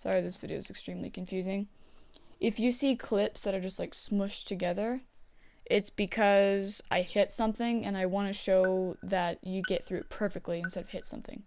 Sorry, this video is extremely confusing. If you see clips that are just like smushed together, it's because I hit something and I want to show that you get through it perfectly instead of hit something.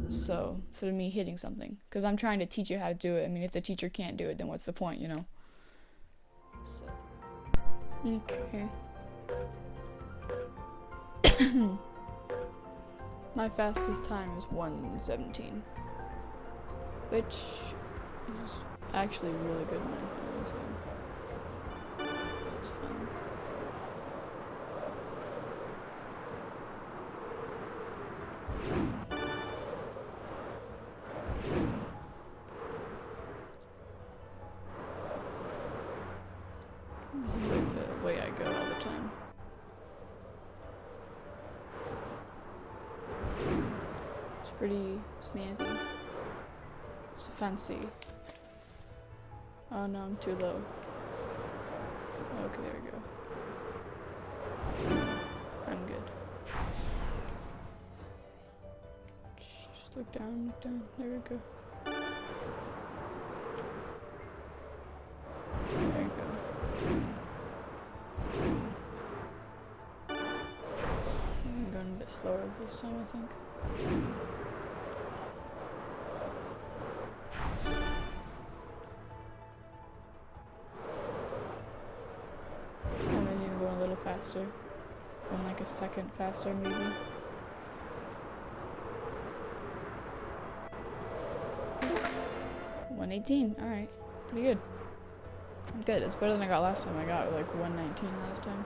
So, for me hitting something. Because I'm trying to teach you how to do it. I mean, if the teacher can't do it, then what's the point, you know? So. Okay. My fastest time is 1:17. Which is actually really good in my opinion, so that's fun. This is like the way I go all the time. It's pretty snazzy. It's fancy. Oh no, I'm too low. Okay, there we go. I'm good. Just look down, look down. There we go. There we go. I'm going a bit slower this time, I think. Faster. Going like a second faster, maybe. 1:18. Alright. Pretty good. Good. It's better than I got last time. I got like 1:19 last time.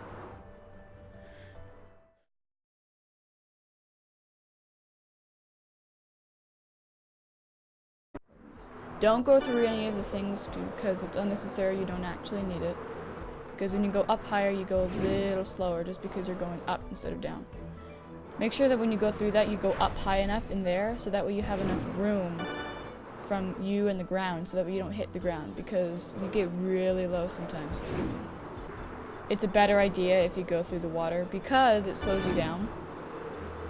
Don't go through any of the things because it's unnecessary. You don't actually need it. Because when you go up higher, you go a little slower just because you're going up instead of down. Make sure that when you go through that, you go up high enough in there so that way you have enough room from you and the ground so that way you don't hit the ground because you get really low sometimes. It's a better idea if you go through the water because it slows you down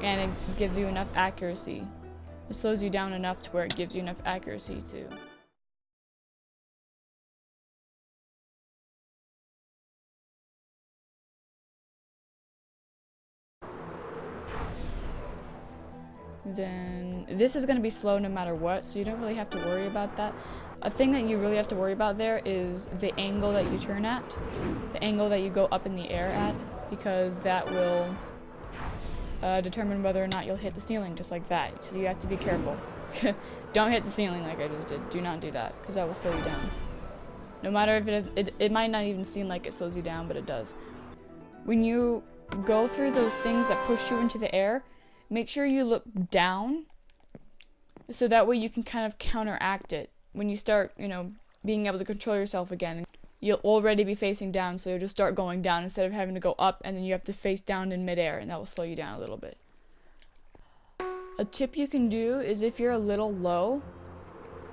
and it gives you enough accuracy. It slows you down enough to where it gives you enough accuracy to then this is going to be slow no matter what, so you don't really have to worry about that. A thing that you really have to worry about there is the angle that you turn at, the angle that you go up in the air at, because that will determine whether or not you'll hit the ceiling just like that. So you have to be careful. Don't hit the ceiling like I just did. Do not do that, because that will slow you down. No matter if it is, it might not even seem like it slows you down, but it does. When you go through those things that push you into the air, make sure you look down so that way you can kind of counteract it. When you start, you know, being able to control yourself again, you'll already be facing down, so you'll just start going down instead of having to go up and then you have to face down in midair, and that will slow you down a little bit. A tip you can do is if you're a little low,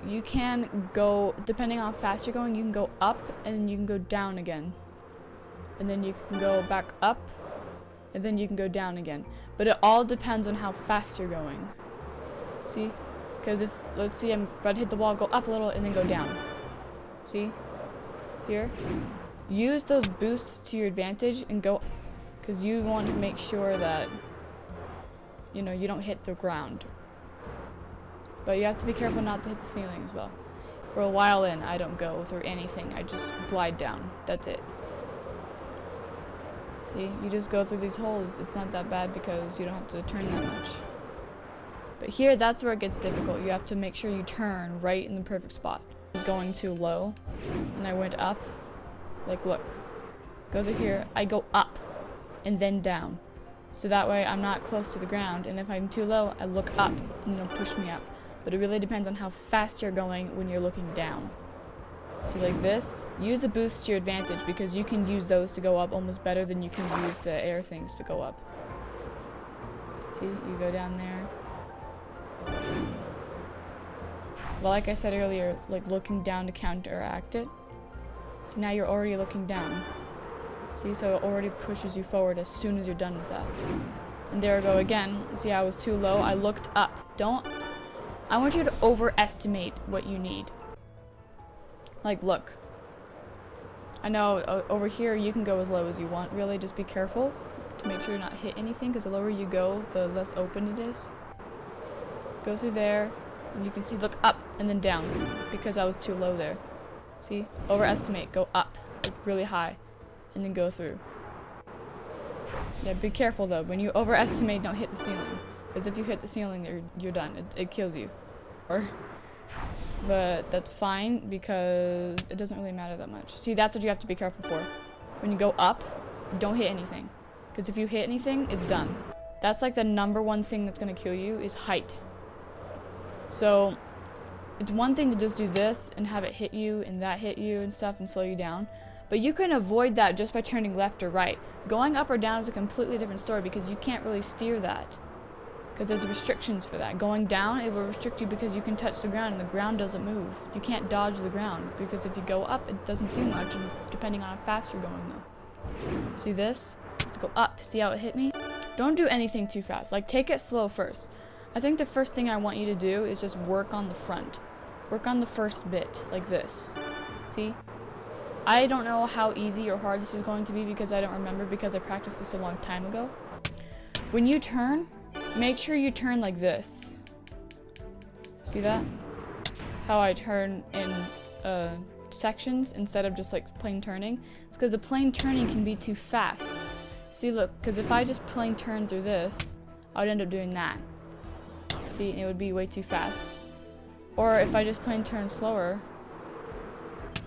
you can go, depending on how fast you're going, you can go up and then you can go down again. And then you can go back up and then you can go down again. But it all depends on how fast you're going. See? Because if, let's see, I'm about to hit the wall, go up a little, and then go down. See? Here? Use those boosts to your advantage and go, because you want to make sure that, you know, you don't hit the ground. But you have to be careful not to hit the ceiling as well. For a while in, I don't go through anything. I just glide down. That's it. See, you just go through these holes. It's not that bad because you don't have to turn that much. But here, that's where it gets difficult. You have to make sure you turn right in the perfect spot. I was going too low, and I went up. Like, look. Go to here. I go up, and then down. So that way, I'm not close to the ground, and if I'm too low, I look up, and it'll push me up. But it really depends on how fast you're going when you're looking down. So like this, use a boost to your advantage because you can use those to go up almost better than you can use the air things to go up. See, you go down there. Well, like I said earlier, like looking down to counteract it. So now you're already looking down. See, so it already pushes you forward as soon as you're done with that. And there I go again. See, I was too low. I looked up. I want you to overestimate what you need. Like, look. I know over here you can go as low as you want. Really, just be careful to make sure you're not hit anything, because the lower you go, the less open it is. Go through there, and you can see, look up and then down, because I was too low there. See? Overestimate. Go up, like really high, and then go through. Yeah, be careful though. When you overestimate, don't hit the ceiling. Because if you hit the ceiling, you're done. It kills you. But that's fine, because it doesn't really matter that much. See, that's what you have to be careful for. When you go up, don't hit anything. Because if you hit anything, it's done. That's like the #1 thing that's going to kill you, is height. So, it's one thing to just do this and have it hit you and that hit you and stuff and slow you down. But you can avoid that just by turning left or right. Going up or down is a completely different story, because you can't really steer that. Because there's restrictions for that. Going down, it will restrict you because you can touch the ground and the ground doesn't move. You can't dodge the ground, because if you go up, it doesn't do much, and depending on how fast you're going though. See this? Let's go up. See how it hit me? Don't do anything too fast. Like, take it slow first. I think the first thing I want you to do is just work on the front. Work on the first bit, like this. See? I don't know how easy or hard this is going to be, because I don't remember, because I practiced this a long time ago. When you turn, make sure you turn like this. See that? How I turn in sections instead of just like plain turning. It's because the plain turning can be too fast. See, look, because if I just plain turn through this, I would end up doing that. See, it would be way too fast. Or if I just plain turn slower,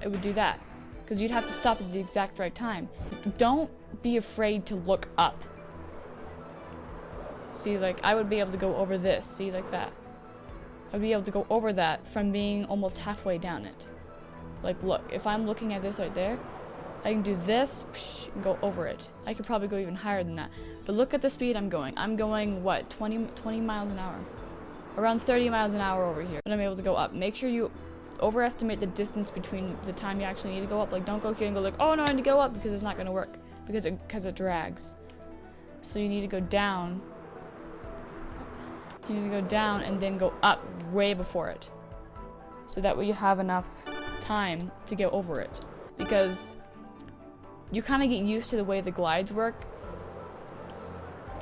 it would do that. Because you'd have to stop at the exact right time. Don't be afraid to look up. See, like, I would be able to go over this. See, like that. I'd be able to go over that from being almost halfway down it. Like, look, if I'm looking at this right there, I can do this, and go over it. I could probably go even higher than that. But look at the speed I'm going. I'm going, what, 20 miles an hour? Around 30 miles an hour over here. But I'm able to go up. Make sure you overestimate the distance between the time you actually need to go up. Like, don't go here and go like, oh no, I need to go up, because it's not going to work. Because it drags. So you need to go down. You need to go down and then go up way before it. So that way you have enough time to get over it. Because you kind of get used to the way the glides work.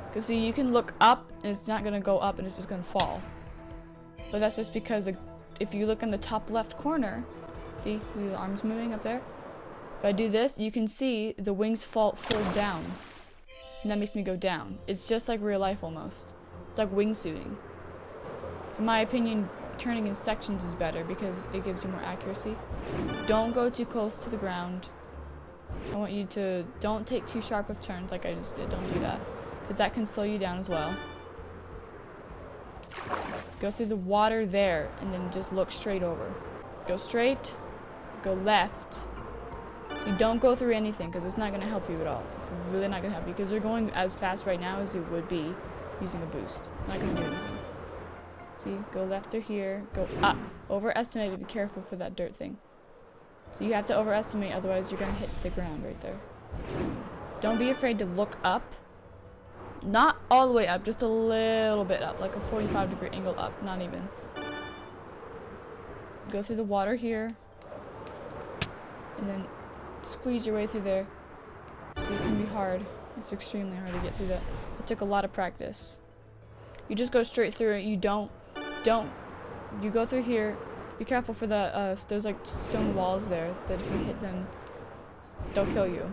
Because see, you can look up and it's not going to go up and it's just going to fall. But that's just because if you look in the top left corner, see the arms moving up there? If I do this, you can see the wings fold down. And that makes me go down. It's just like real life almost. It's like wingsuiting. In my opinion, turning in sections is better because it gives you more accuracy. Don't go too close to the ground. I want you to, don't take too sharp of turns like I just did. Don't do that. Because that can slow you down as well. Go through the water there and then just look straight over. Go straight, go left. So you don't go through anything because it's not going to help you at all. It's really not going to help you because you're going as fast right now as it would be using a boost. It's not going to do anything. See, go left through here, go up. Overestimate, but be careful for that dirt thing. So you have to overestimate, otherwise you're going to hit the ground right there. Don't be afraid to look up. Not all the way up, just a little bit up, like a 45-degree angle up, not even. Go through the water here, and then squeeze your way through there. So it can be hard. It's extremely hard to get through that. It took a lot of practice. You just go straight through it. You you go through here. Be careful for the, there's like stone walls there that if you hit them, they'll kill you.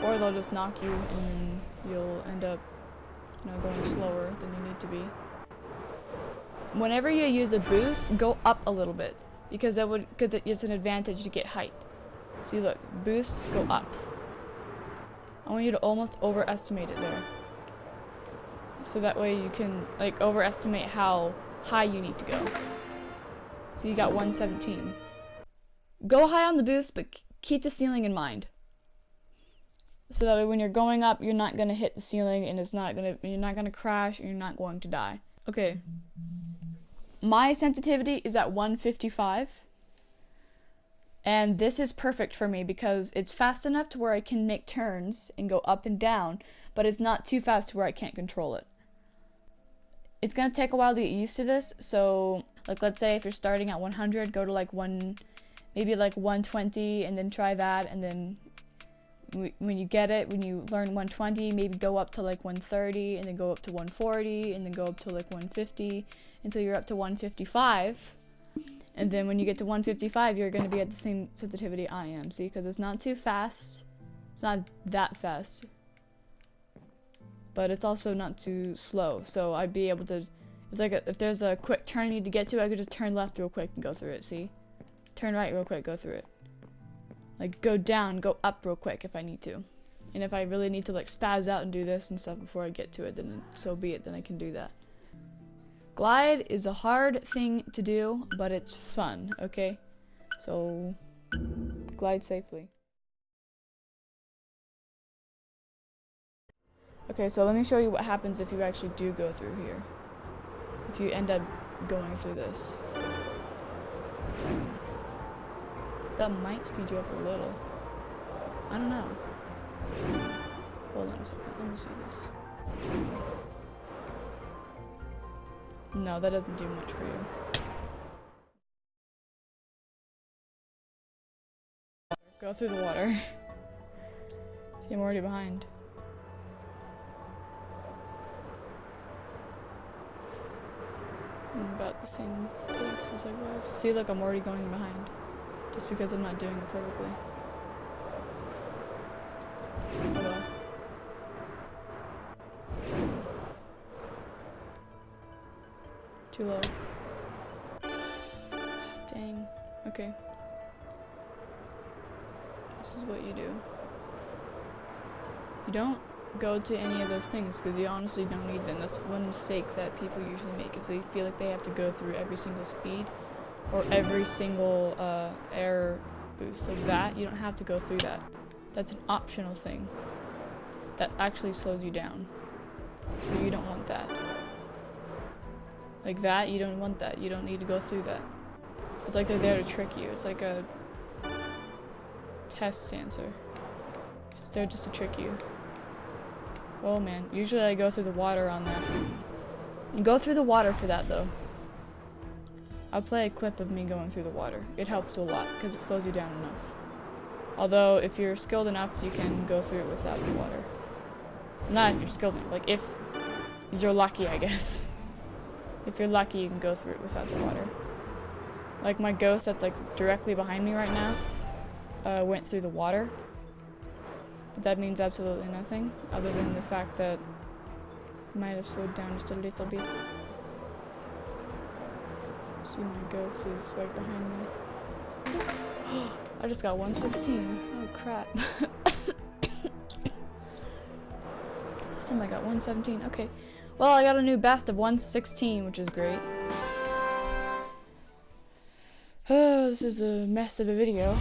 Or they'll just knock you and then you'll end up, going slower than you need to be. Whenever you use a boost, go up a little bit because it's an advantage to get height. See, look, boosts go up. I want you to almost overestimate it there. So that way you can like overestimate how high you need to go. So you got 117. Go high on the boost, but keep the ceiling in mind. So that way when you're going up, you're not gonna hit the ceiling and you're not gonna crash and you're not going to die. Okay. My sensitivity is at 155. And this is perfect for me because it's fast enough to where I can make turns and go up and down, but it's not too fast to where I can't control it. it's gonna take a while to get used to this. So like, let's say if you're starting at 100, go to like maybe like 120, and then try that, and then when you get it, when you learn 120, maybe go up to like 130, and then go up to 140, and then go up to like 150, until you're up to 155. And then when you get to 155, you're going to be at the same sensitivity I am, see? Because it's not too fast. It's not that fast. But it's also not too slow. So I'd be able to, if there's a quick turn I need to get to, I could just turn left real quick and go through it, see? Turn right real quick, go through it. Like, go down, go up real quick if I need to. And if I really need to like spaz out and do this and stuff before I get to it, then so be it, then I can do that. Glide is a hard thing to do, but it's fun, okay? So, glide safely. Okay, so let me show you what happens if you actually do go through here. If you end up going through this. That might speed you up a little. I don't know. Hold on a second, let me see this. No, that doesn't do much for you. Go through the water. See, I'm already behind. I'm about the same pace as I was. See, look, I'm already going behind. Just because I'm not doing it perfectly. Oh well. Too low. Dang. Okay. This is what you do. You don't go to any of those things because you honestly don't need them. That's one mistake that people usually make, is they feel like they have to go through every single speed or every single air boost like that. You don't have to go through that. That's an optional thing that actually slows you down. So you don't want that. Like that, you don't want that. You don't need to go through that. It's like they're there to trick you. It's like a test answer. It's there just to trick you. Oh man, usually I go through the water on that. You go through the water for that though. I'll play a clip of me going through the water. It helps a lot because it slows you down enough. Although if you're skilled enough, you can go through it without the water. Not if you're skilled enough, like if you're lucky, I guess. If you're lucky, you can go through it without the water. Like my ghost that's like directly behind me right now went through the water. But that means absolutely nothing other than the fact that it might have slowed down just a little bit. See, my ghost is right behind me. I just got 116. Oh crap. Last time I got 117. Okay. Well, I got a new best of 116, which is great. Oh, this is a mess of a video.